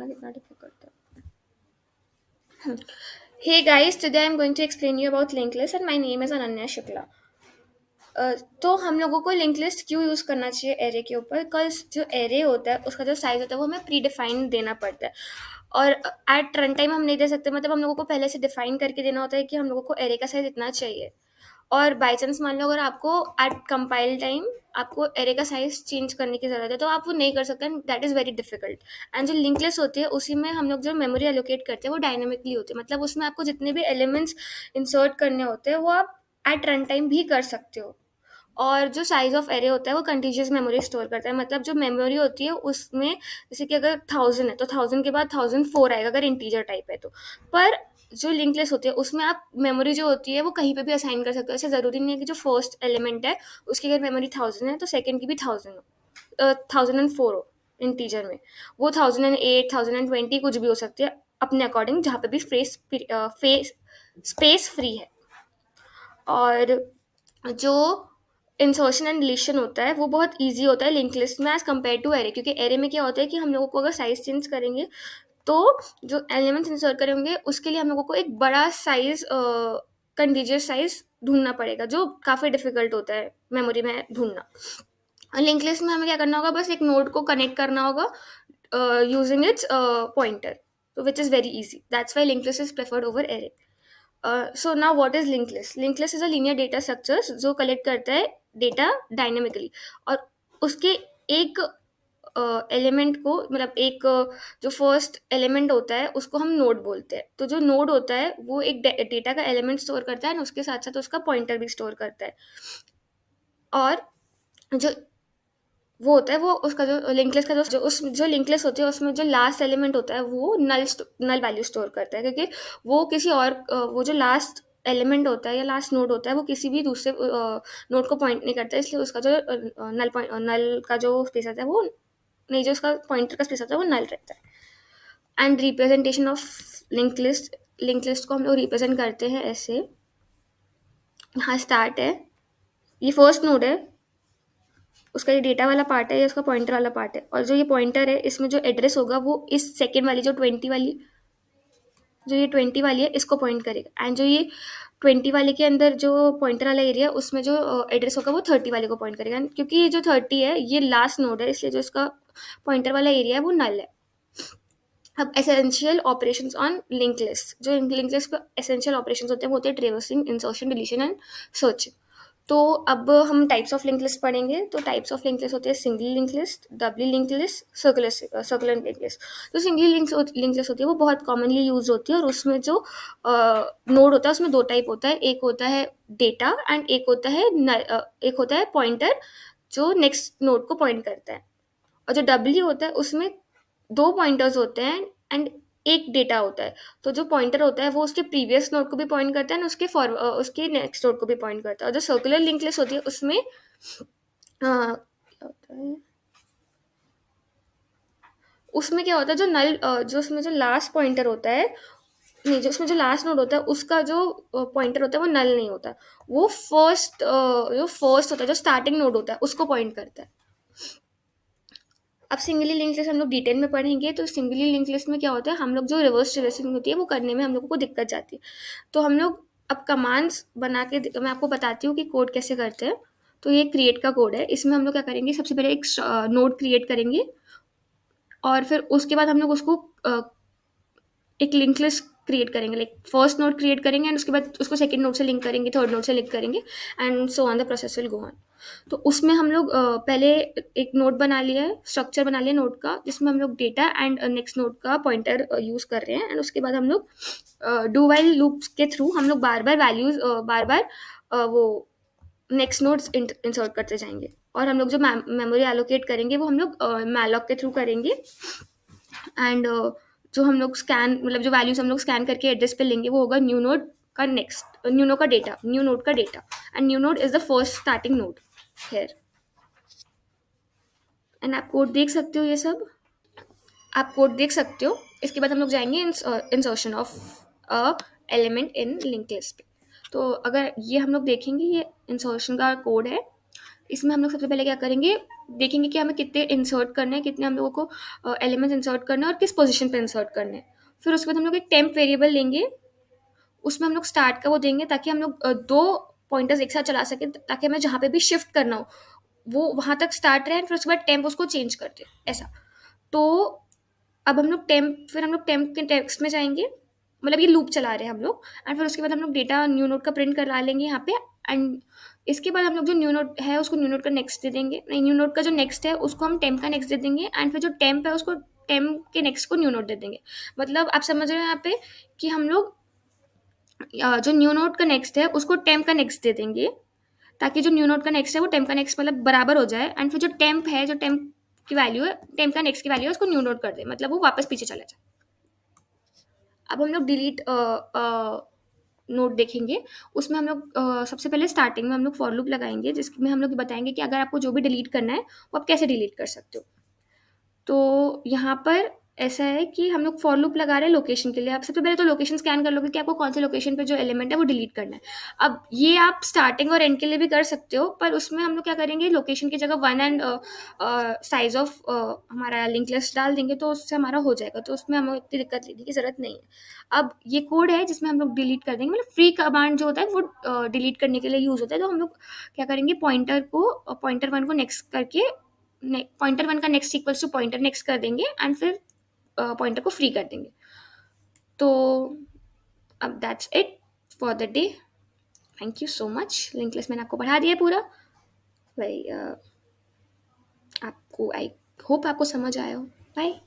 कितना difficult है। Hey guys, today I'm going to explain you about linked list and my name is Ananya Shukla. तो हम लोगों को लिंक लिस्ट क्यों यूज़ करना चाहिए एरे के ऊपर? बिकॉज जो एरे होता है उसका जो साइज़ होता है वो हमें प्री डिफाइन देना पड़ता है और एट रन टाइम हम नहीं दे सकते। मतलब हम लोगों को पहले से डिफाइन करके देना होता है कि हम लोगों को एरे का साइज़ इतना चाहिए। और बाई चांस मान लो अगर आपको एट कंपाइल टाइम आपको एरे का साइज चेंज करने की ज़रूरत है तो आप वो नहीं कर सकते and that is very difficult. And जो लिंक लिस्ट होती है उसी में हम लोग जो मेमोरी एलोकेट करते हैं वो डायनामिकली होती है। मतलब उसमें आपको जितने भी एलिमेंट्स इंसर्ट करने होते हैं वो आप एट रन टाइम भी कर सकते हो। और जो साइज ऑफ एरे होता है वो कंटीजियस मेमोरी स्टोर करता है। मतलब जो मेमोरी होती है उसमें जैसे कि अगर 1000 है तो 1000 के बाद 1004 आएगा अगर इंटीजर टाइप है तो। पर जो लिंक लिस्ट होती है उसमें आप मेमोरी जो होती है वो कहीं पे भी असाइन कर सकते हो। ऐसे ज़रूरी नहीं है कि जो फर्स्ट एलिमेंट है उसकी अगर मेमोरी 1000 है तो सेकेंड की भी 1000 हो, 1004 हो इंटीजर में। वो 1008 1020 कुछ भी हो सकती है अपने अकॉर्डिंग, जहाँ पे भी स्पेस फ्री है। और जो इंसर्शन एंड डिलीशन होता है वो बहुत इजी होता है लिंक लिस्ट में एज कम्पेयर टू एरे। क्योंकि एरे में क्या होता है कि हम लोगों को अगर साइज चेंज करेंगे तो जो एलिमेंट्स इंसर्ट करेंगे उसके लिए हम लोगों को एक बड़ा साइज कंटीजियस साइज ढूंढना पड़ेगा जो काफ़ी डिफिकल्ट होता है मेमोरी में ढूंढना। और लिंक लिस्ट में हमें क्या करना होगा, बस एक नोड को कनेक्ट करना होगा यूजिंग इट्स पॉइंटर, तो which is very easy. That's why link list is preferred over array. So now what is link list? Link list is a linear data structures जो कलेक्ट करता है data dynamically और उसके एक element को, मतलब एक जो फर्स्ट एलिमेंट होता है उसको हम नोड बोलते हैं। तो जो नोड होता है वो एक डेटा का एलिमेंट स्टोर करता है और उसके साथ साथ उसका पॉइंटर भी स्टोर करता है। और जो वो होता है वो उसका जो लिंक लिस्ट का जो लिंक लिस्ट होती है उसमें जो लास्ट एलिमेंट होता है वो नल वैल्यू स्टोर करता है। क्योंकि वो किसी और वो जो लास्ट एलिमेंट होता है या लास्ट नोड होता है वो किसी भी दूसरे नोड को पॉइंट नहीं करता है, इसलिए उसका जो नल का जो स्पेस आता है वो नहीं, जो उसका पॉइंटर का स्पेस आता है वो नल रहता है। And representation of link list को हम लोग रिप्रेजेंट करते हैं ऐसे। यहाँ स्टार्ट है, ये फर्स्ट नोड है, उसका ये डेटा वाला पार्ट है, ये उसका पॉइंटर वाला पार्ट है। और जो ये पॉइंटर है इसमें जो एड्रेस होगा वो इस सेकेंड वाली जो ये 20 वाली है इसको पॉइंट करेगा। एंड जो ये 20 वाले के अंदर जो पॉइंटर वाला एरिया उसमें जो एड्रेस होगा वो 30 वाले को पॉइंट करेगा। क्योंकि ये जो 30 है ये लास्ट नोड है, इसलिए जो इसका पॉइंटर वाला एरिया है वो नल है। अब essential operations on link list, जो लिंक लिस्ट पे एसेंशियल ऑपरेशंस होते हैं वो होते हैं traversing, insertion, deletion and searching. तो अब हम टाइप्स ऑफ लिंक लिस्ट पढ़ेंगे। तो टाइप्स ऑफ लिंक लिस्ट होते हैं single link list, double link list, circular link list. जो सिंगल लिंक लिस्ट होती है वो बहुत कॉमनली यूज होती है और उसमें जो नोड होता है उसमें दो टाइप होता है। एक होता है डेटा एंड एक होता है पॉइंटर जो नेक्स्ट नोड को पॉइंट करता है। और जो डबल होता है उसमें दो पॉइंटर्स होते हैं एंड एक डेटा होता है। तो जो पॉइंटर होता है वो उसके प्रीवियस नोड को भी पॉइंट करता है और उसके नेक्स्ट नोड को भी पॉइंट करता है। और जो सर्कुलर लिंक लिस्ट होती है उसमें क्या होता है, उसमें क्या होता है, जो उसमें जो लास्ट पॉइंटर होता है, नहीं, जो उसमें जो लास्ट नोड होता है उसका जो पॉइंटर होता है वो नल नहीं होता, वो जो फर्स्ट होता है, जो स्टार्टिंग नोड होता है उसको पॉइंट करता है। अब सिंगली लिंक लिस्ट हम लोग डिटेल में पढ़ेंगे। तो सिंगली लिंक लिस्ट में क्या होता है, हम लोग जो रिवर्स ट्रेसिंग होती है वो करने में हम लोगों को दिक्कत जाती है। तो हम लोग अब कमांड्स बना के मैं आपको बताती हूँ कि कोड कैसे करते हैं। तो ये क्रिएट का कोड है, इसमें हम लोग क्या करेंगे, सबसे पहले एक नोड क्रिएट करेंगे और फिर उसके बाद हम लोग उसको एक लिंक लिस्ट क्रिएट करेंगे। लाइक फर्स्ट नोड क्रिएट करेंगे एंड उसके बाद उसको सेकंड नोड से लिंक करेंगे, थर्ड नोड से लिंक करेंगे and so on the process will go on. तो उसमें हम लोग पहले एक नोड बना लिया है, स्ट्रक्चर बना लिया नोड का, जिसमें हम लोग डेटा एंड नेक्स्ट नोड का पॉइंटर यूज कर रहे हैं। एंड उसके बाद हम लोग डू वाइल लूप्स के थ्रू हम लोग बार बार वो नेक्स्ट नोड्स इंसर्ट करते जाएंगे। और हम लोग जो मेमोरी एलोकेट करेंगे वो हम लोग मैलॉक के थ्रू करेंगे। एंड जो हम लोग मतलब जो वैल्यूज हम लोग स्कैन करके एड्रेस पे लेंगे वो होगा न्यू नोड का न्यू नोड का data and new node is the first starting node here. And आप कोड देख सकते हो, ये सब आप कोड देख सकते हो। इसके बाद हम लोग जाएंगे insertion of a element in link list पे। तो अगर ये हम लोग देखेंगे, ये इंसर्शन का कोड है। इसमें हम लोग सबसे पहले क्या करेंगे, देखेंगे कि हमें कितने इंसर्ट करने हैं, कितने हम लोगों को एलिमेंट्स इंसर्ट करना है और किस पोजीशन पे इंसर्ट करने हैं। फिर उसके बाद हम लोग एक टेम्प वेरिएबल लेंगे, उसमें हम लोग स्टार्ट का वो देंगे ताकि हम लोग दो पॉइंटर्स एक साथ चला सकें, ताकि हमें जहाँ पे भी शिफ्ट करना हो वो वहाँ तक स्टार्ट रहे, फिर उसके बाद टेम्प उसको चेंज कर दे ऐसा। तो अब हम लोग टेम्प के टेक्स्ट में जाएंगे, मतलब ये लूप चला रहे हैं हम लोग, एंड फिर उसके बाद हम लोग डेटा न्यू नोड का प्रिंट करा लेंगे यहाँ पे। एंड इसके बाद हम लोग जो न्यू नोड है उसको न्यू नोड का नेक्स्ट दे देंगे, नहीं न्यू नोड का जो नेक्स्ट है उसको हम टेम्प का नेक्स्ट दे देंगे, एंड फिर जो टेम्प है उसको टेम्प के नेक्स्ट को न्यू नोड दे देंगे। मतलब आप समझ रहे हो यहाँ पे कि हम लोग जो न्यू नोड का नेक्स्ट है उसको टेम्प का नेक्स्ट दे देंगे, ताकि जो न्यू नोड का नेक्स्ट है वो टेम्प का नेक्स्ट मतलब बराबर हो जाए, एंड फिर जो टेम्प है, जो टेम्प की वैल्यू है, टेम्प का नेक्स्ट की वैल्यू है, उसको न्यू नोड कर दे, मतलब वो वापस पीछे चला जाए। अब हम लोग डिलीट नोट देखेंगे, उसमें हम लोग सबसे पहले स्टार्टिंग में हम लोग फॉर लूप लगाएंगे, जिसमें हम लोग बताएंगे कि अगर आपको जो भी डिलीट करना है वो आप कैसे डिलीट कर सकते हो। तो यहाँ पर ऐसा है कि हम लोग फॉर लूप लगा रहे हैं लोकेशन के लिए। आप सबसे पहले तो लोकेशन स्कैन कर लोगे कि आपको कौन से लोकेशन पे जो एलिमेंट है वो डिलीट करना है। अब ये आप स्टार्टिंग और एंड के लिए भी कर सकते हो, पर उसमें हम लोग क्या करेंगे, लोकेशन की जगह 1 एंड साइज ऑफ हमारा लिंक लिस्ट डाल देंगे, तो उससे हमारा हो जाएगा, तो उसमें हमें इतनी दिक्कत लेने की ज़रूरत नहीं है। अब ये कोड है जिसमें हम लोग डिलीट कर देंगे, मतलब फ्री कमांड जो होता है वो डिलीट करने के लिए यूज़ होता है। तो हम लोग क्या करेंगे, पॉइंटर 1 को नेक्स्ट करके पॉइंटर 1 का next equals to pointer next कर देंगे, एंड फिर पॉइंटर को फ्री कर देंगे। तो अब that's it for the day. Thank you so much. Link list मैंने आपको पढ़ा दिया है पूरा भाई। आपको आई होप आपको समझ आया हो। बाय।